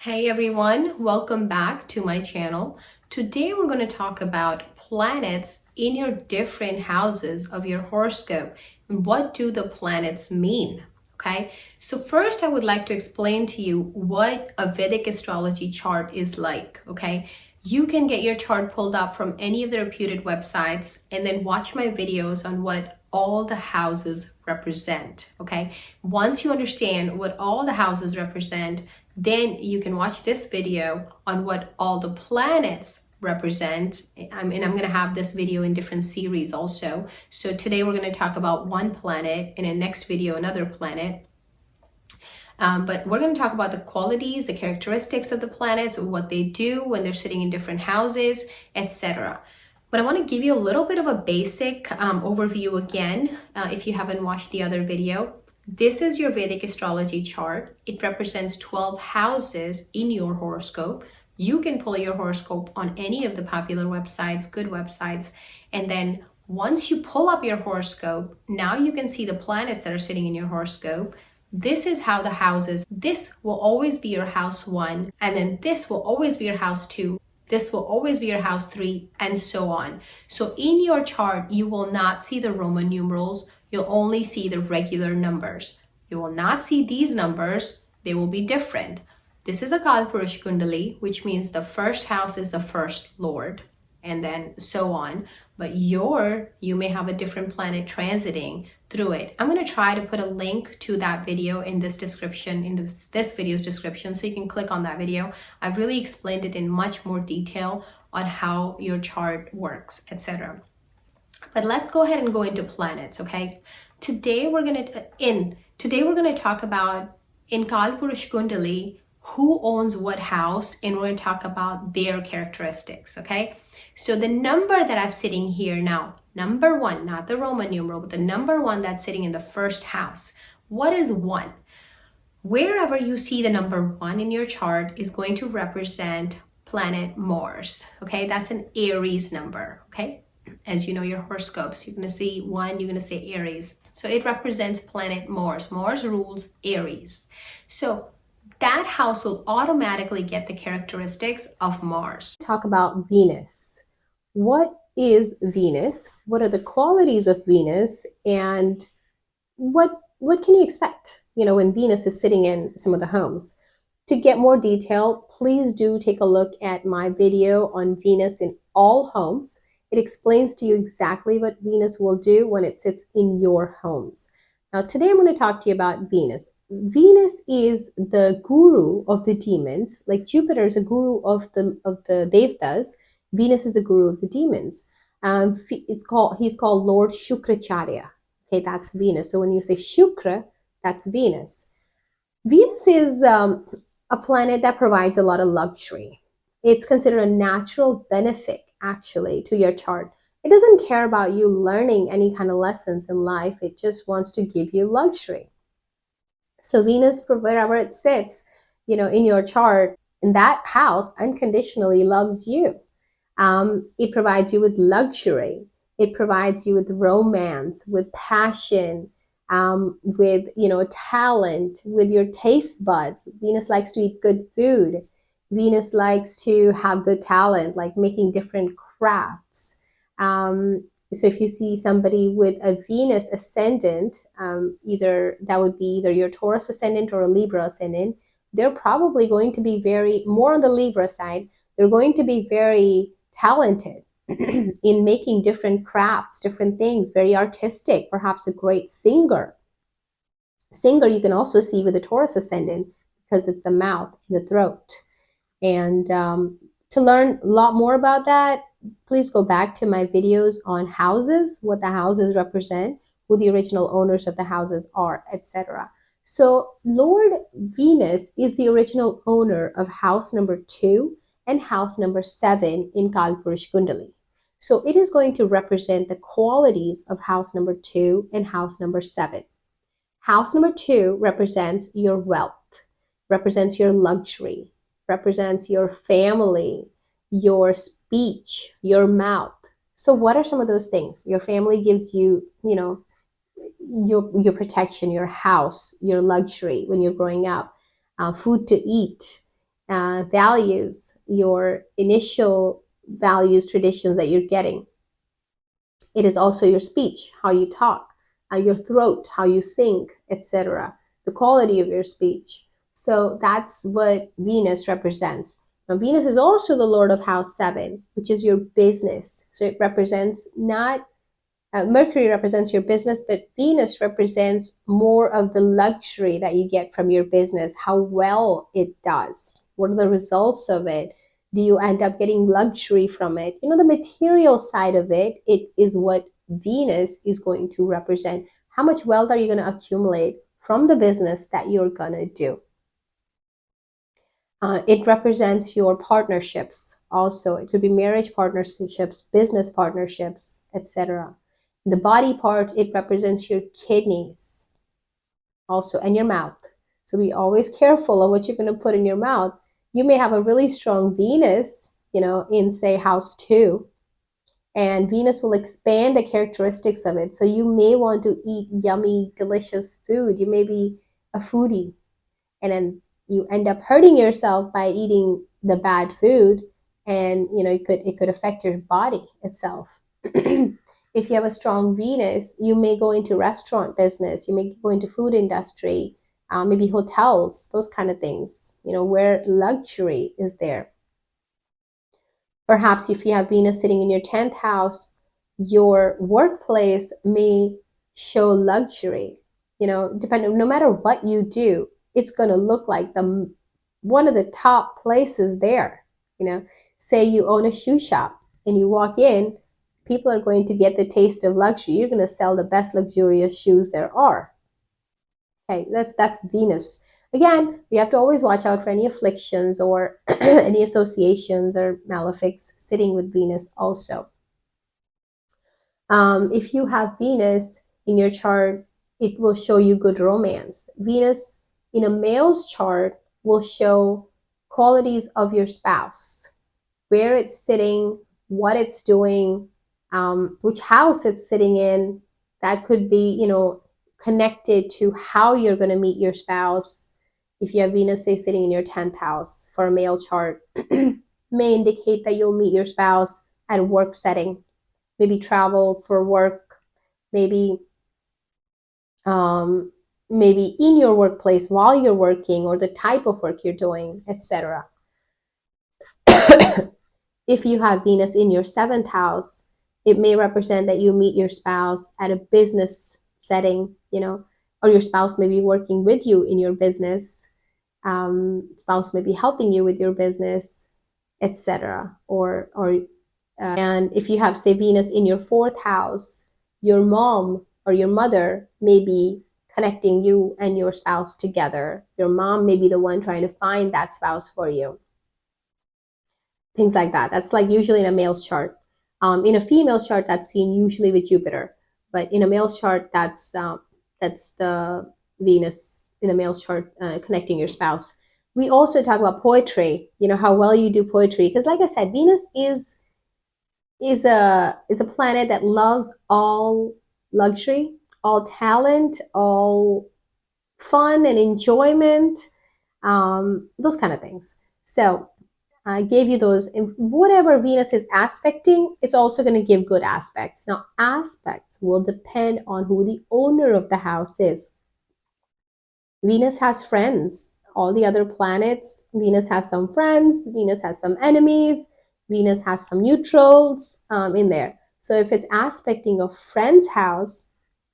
Hey everyone, welcome back to my channel. Today we're going to talk about planets in your different houses of your horoscope and what do the planets mean. Okay, so first I would like to explain to you what a Vedic astrology chart is like. Okay, you can get your chart pulled up from any of the reputed websites and then watch my videos on what all the houses represent. Okay, once you understand what all the houses represent, then you can watch this video on what all the planets represent. I'm going to have this video in different series also. So today we're going to talk about one planet, and in next video another planet. But we're going to talk about the qualities, the characteristics of the planets, what they do when they're sitting in different houses, etc. But I want to give you a little bit of a basic overview again, if you haven't watched the other video. This is your Vedic astrology chart. It represents 12 houses in your horoscope. You can pull your horoscope on any of the popular websites, good websites, and then once you pull up your horoscope, now you can see the planets that are sitting in your horoscope. This is how the houses, this will always be your house 1, and then this will always be your house 2. This will always be your house 3, and so on. So in your chart, you will not see the Roman numerals. You'll only see the regular numbers. You will not see these numbers. They will be different. This is a Kalpurush Kundali, which means the first house is the first lord, and then so on. But you may have a different planet transiting through it. I'm going to try to put a link to that video in this description, in this video's description, so you can click on that video. I've really explained it in much more detail on how your chart works, etc. But let's go ahead and go into planets, okay? Today we're gonna talk about in Kalpurush Kundali who owns what house, and we're gonna talk about their characteristics, okay? So the number that I'm sitting here now, number 1, not the Roman numeral, but the number 1 that's sitting in the first house. What is 1? Wherever you see the number 1 in your chart is going to represent planet Mars, okay? That's an Aries number, okay? As you know your horoscopes, you're going to see 1, you're going to say Aries. So it represents planet Mars. Mars rules Aries. So that house will automatically get the characteristics of Mars. Talk about Venus. What is Venus? What are the qualities of Venus? And what can you expect, when Venus is sitting in some of the homes? To get more detail, please do take a look at my video on Venus in all homes. It explains to you exactly what Venus will do when it sits in your homes. Now, today I'm going to talk to you about Venus. Venus is the guru of the demons, like Jupiter is a guru of the Devtas. Venus is the guru of the demons. He's called Lord Shukracharya. Okay, that's Venus. So when you say Shukra, that's Venus. Venus is a planet that provides a lot of luxury. It's considered a natural benefit actually to your chart. It doesn't care about you learning any kind of lessons in life. It just wants to give you luxury. So Venus, wherever it sits, in your chart, in that house, unconditionally loves you. It provides you with luxury. It provides you with romance, with passion, with talent, with your taste buds. Venus likes to eat good food. Venus likes to have good talent, like making different crafts. So if you see somebody with a Venus ascendant, that would be either your Taurus ascendant or a Libra ascendant, they're probably going to be more on the Libra side. They're going to be very talented in making different crafts, different things, very artistic, perhaps a great singer. Singer you can also see with the Taurus ascendant because it's the mouth, the throat. And to learn a lot more about that, please go back to my videos on houses, what the houses represent, who the original owners of the houses are, etc. So Lord Venus is the original owner of house number 2 and house number 7 in Kalpurush Kundali. So it is going to represent the qualities of house number 2 and house number 7. House number 2 represents your wealth, represents your luxury, represents your family, your speech, your mouth. So what are some of those things? Your family gives you, your protection, your house, your luxury when you're growing up, food to eat, values, your initial values, traditions that you're getting. It is also your speech, how you talk, your throat, how you sing, etc., the quality of your speech. So that's what Venus represents. Now, Venus is also the Lord of House 7, which is your business. So it represents not Mercury represents your business, but Venus represents more of the luxury that you get from your business, how well it does. What are the results of it? Do you end up getting luxury from it? You know, the material side of it, it is what Venus is going to represent. How much wealth are you going to accumulate from the business that you're going to do? It represents your partnerships also. It could be marriage partnerships, business partnerships, etc. The body part, it represents your kidneys also, and your mouth. So be always careful of what you're going to put in your mouth. You may have a really strong Venus, in say house 2, and Venus will expand the characteristics of it. So you may want to eat yummy, delicious food. You may be a foodie, and then you end up hurting yourself by eating the bad food, and it could affect your body itself. If you have a strong Venus, you may go into restaurant business, you may go into food industry, maybe hotels, those kind of things, where luxury is there. Perhaps if you have Venus sitting in your 10th house, your workplace may show luxury. Depending, no matter what you do, it's going to look like one of the top places there. Say you own a shoe shop and you walk in, people are going to get the taste of luxury. You're going to sell the best luxurious shoes there are. Okay, that's Venus. Again, we have to always watch out for any afflictions or any associations or malefics sitting with Venus also. If you have Venus in your chart, it will show you good romance. Venus in a male's chart will show qualities of your spouse, where it's sitting, what it's doing, which house it's sitting in. That could be, connected to how you're going to meet your spouse. If you have Venus, say, sitting in your 10th house for a male chart, may indicate that you'll meet your spouse at a work setting, maybe travel for work, maybe maybe in your workplace while you're working, or the type of work you're doing, etc. If you have Venus in your 7th house, it may represent that you meet your spouse at a business setting, or your spouse may be working with you in your business. Spouse may be helping you with your business, etc. And if you have, say, Venus in your 4th house, your mom or your mother may be connecting you and your spouse together. Your mom may be the one trying to find that spouse for you. Things like that. That's like usually in a male's chart. In a female's chart, that's seen usually with Jupiter. But in a male's chart, that's the Venus in a male's chart connecting your spouse. We also talk about poetry, how well you do poetry. Because like I said, Venus is a planet that loves all luxury, all talent, all fun and enjoyment, those kind of things. So I gave you those. Whatever Venus is aspecting, it's also going to give good aspects. Now, aspects will depend on who the owner of the house is. Venus has friends. All the other planets, Venus has some friends, Venus has some enemies, Venus has some neutrals in there. So if it's aspecting a friend's house,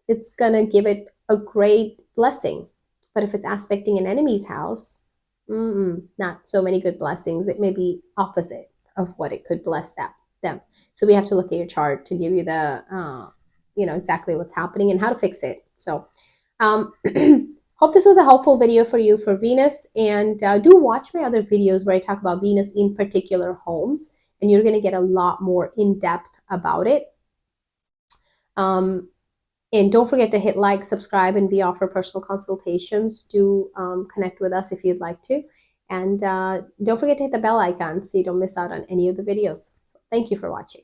it's going to give it a great blessing. But if it's aspecting an enemy's house, not so many good blessings. It may be opposite of what it could bless them. So we have to look at your chart to give you the, exactly what's happening and how to fix it. So hope this was a helpful video for you for Venus. And do watch my other videos where I talk about Venus in particular homes. And you're going to get a lot more in-depth about it. And don't forget to hit like, subscribe, and we offer personal consultations. Do connect with us if you'd like to. And don't forget to hit the bell icon so you don't miss out on any of the videos. So thank you for watching.